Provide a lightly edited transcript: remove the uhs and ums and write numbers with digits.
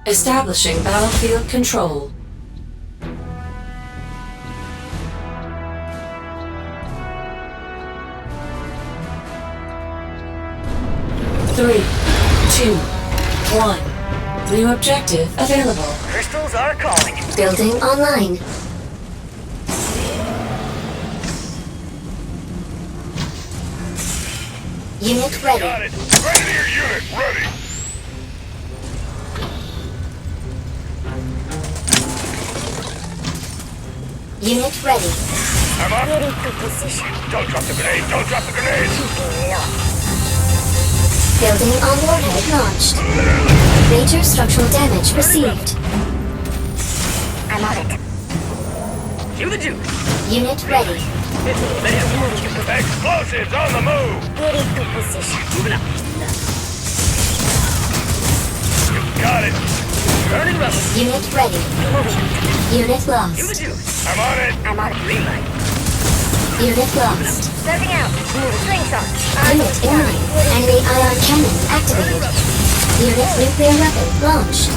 Establishing battlefield control. Three, two, one. New objective available. Crystals are calling. Building online. Unit ready. Got it. Ready to your unit. Ready. Unit ready. I'm up. Getting to position. Don't drop the grenade. Don't drop the grenade. Building on warhead launched. Major structural damage received. I'm on it. Cue the juice. Unit ready. Explosives on the move. Getting to position. Moving up. You got it. Burning rubber. Unit ready. Moving. Unit Cue the lost. juice. I'm on it. I'm on it. Green light. Unit lost. Starting out. Slingshot. Unit in line. Enemy ion cannon activated. Unit nuclear weapon launched.